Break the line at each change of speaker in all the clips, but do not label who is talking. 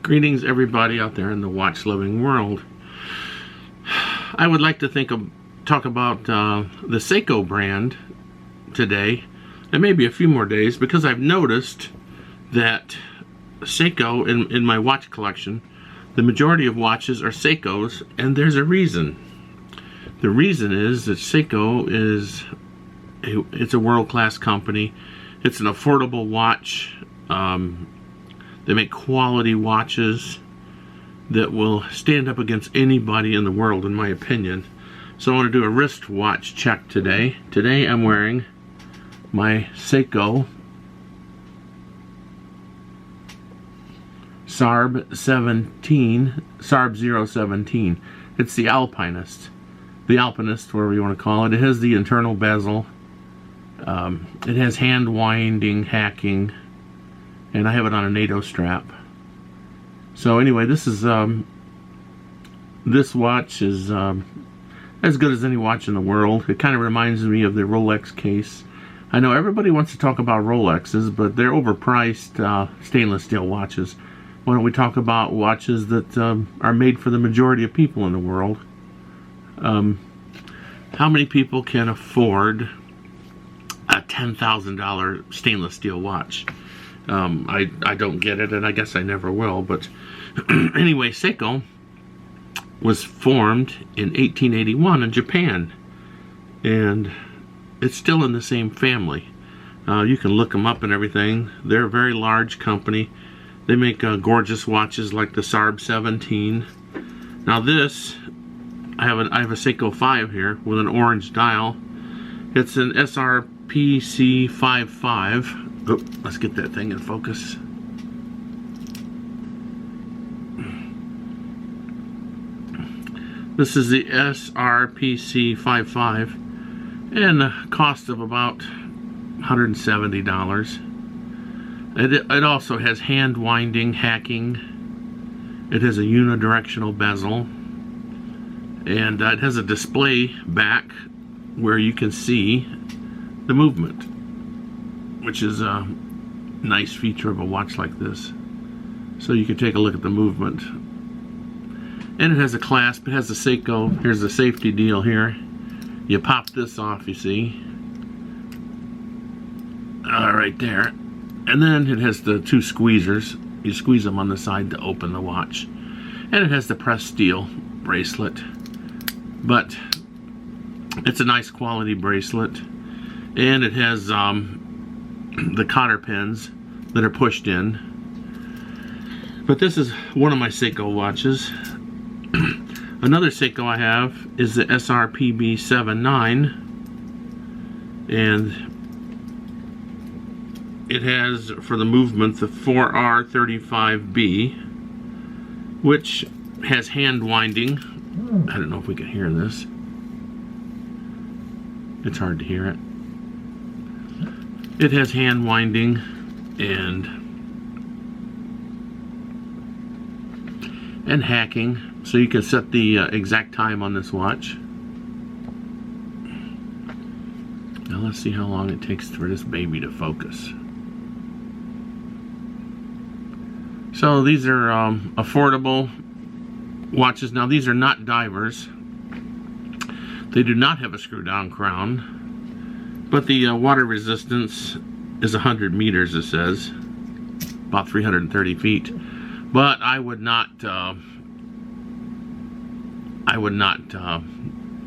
Greetings everybody out there in the watch loving world. I would like to talk about the Seiko brand today, and maybe a few more days, because I've noticed that Seiko in my watch collection, the majority of watches are Seikos, and there's a reason. The reason is that Seiko is it's a world-class company. It's an affordable watch. They make quality watches that will stand up against anybody in the world, in my opinion. So I want to do a wrist watch check today. Today I'm wearing my Seiko SRPB79. It's the Alpinist. The Alpinist, whatever you want to call it. It has the internal bezel. It has hand winding, hacking, and I have it on a NATO strap. So anyway, this watch is as good as any watch in the world. It kind of reminds me of the Rolex case. I know everybody wants to talk about Rolexes, but they're overpriced stainless steel watches. Why don't we talk about watches that are made for the majority of people in the world? How many people can afford a $10,000 stainless steel watch? I don't get it, and I guess I never will, but anyway, Seiko was formed in 1881 in Japan, and it's still in the same family. You can look them up and everything. They're a very large company. They make gorgeous watches like the SRPB79. Now this, I have a Seiko 5 here with an orange dial. It's an SRPC55. Oh, let's get that thing in focus. This is the SRPC55, and a cost of about $170. It also has hand winding, hacking. It has a unidirectional bezel, and it has a display back where you can see the movement, which is a nice feature of a watch like this. So you can take a look at the movement. And it has a clasp. It has a Seiko. Here's the safety deal here. You pop this off, you see. Right there. And then it has the two squeezers. You squeeze them on the side to open the watch. And it has the pressed steel bracelet. But it's a nice quality bracelet. And it has the cotter pins that are pushed in. But this is one of my Seiko watches. Another Seiko I have is the SRPB79, and it has, for the movement, the 4R35B, which has hand winding. I don't know if we can hear this. It's hard to hear it. It has hand winding and hacking, so you can set the exact time on this watch. Now let's see how long it takes for this baby to focus. So these are affordable watches. Now these are not divers. They do not have a screw down crown, but the water resistance is 100 meters, it says, about 330 feet. But I would not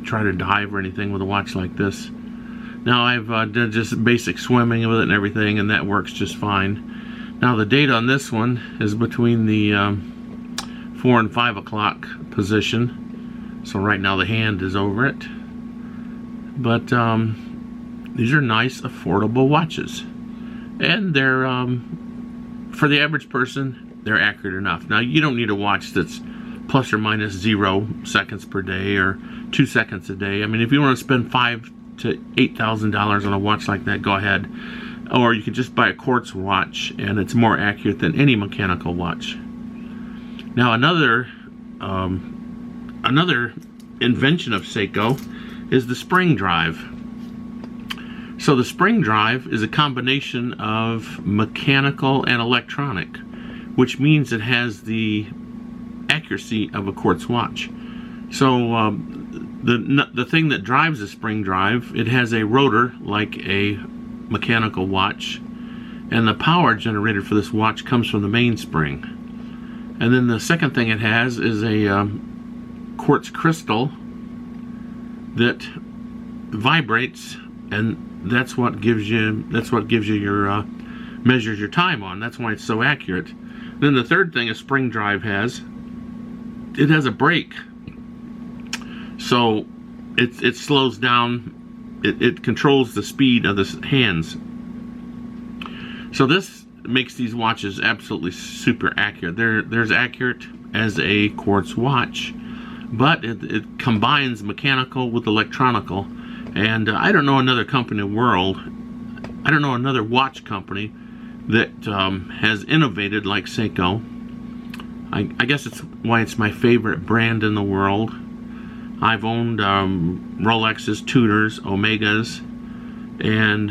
try to dive or anything with a watch like this. Now I've done just basic swimming with it and everything, and that works just fine. Now the date on this one is between the 4 and 5 o'clock position. So right now the hand is over it. But these are nice, affordable watches, and they're for the average person, they're accurate enough. Now you don't need a watch that's plus or minus 0 seconds per day or 2 seconds a day. I mean, if you want to spend $5,000 to $8,000 on a watch like that, go ahead. Or you could just buy a quartz watch, and it's more accurate than any mechanical watch. Now another invention of Seiko is the spring drive. So the spring drive is a combination of mechanical and electronic, which means it has the accuracy of a quartz watch. So the thing that drives the spring drive, it has a rotor like a mechanical watch, and the power generated for this watch comes from the mainspring. And then the second thing it has is a quartz crystal that vibrates, and that's what gives you your measures your time on. That's why it's so accurate. Then the third thing a spring drive has, it has a brake, so it slows down. It controls the speed of the hands. So this makes these watches absolutely super accurate. They're as accurate as a quartz watch, but it combines mechanical with electronical. And I don't know another company in the world, I don't know another watch company that has innovated like Seiko. I guess it's why it's my favorite brand in the world. I've owned Rolexes, Tudors, Omegas, and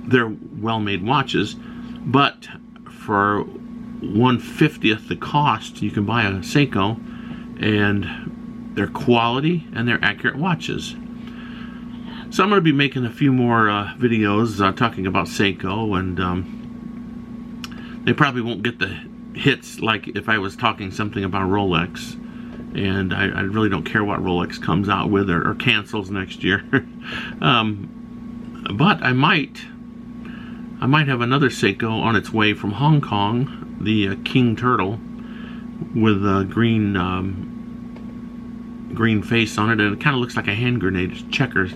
they're well-made watches, but for 1/50th the cost you can buy a Seiko, and they're quality and they're accurate watches. So I'm going to be making a few more videos talking about Seiko, and they probably won't get the hits like if I was talking something about Rolex, and I really don't care what Rolex comes out with or cancels next year. But I might have another Seiko on its way from Hong Kong, the King Turtle, with a green face on it, and it kind of looks like a hand grenade. It's checkers.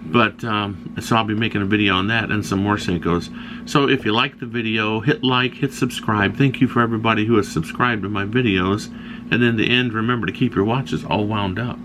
But so I'll be making a video on that and some more Seikos. So if you like the video, hit like, hit subscribe. Thank you for everybody who has subscribed to my videos. And in the end, remember to keep your watches all wound up.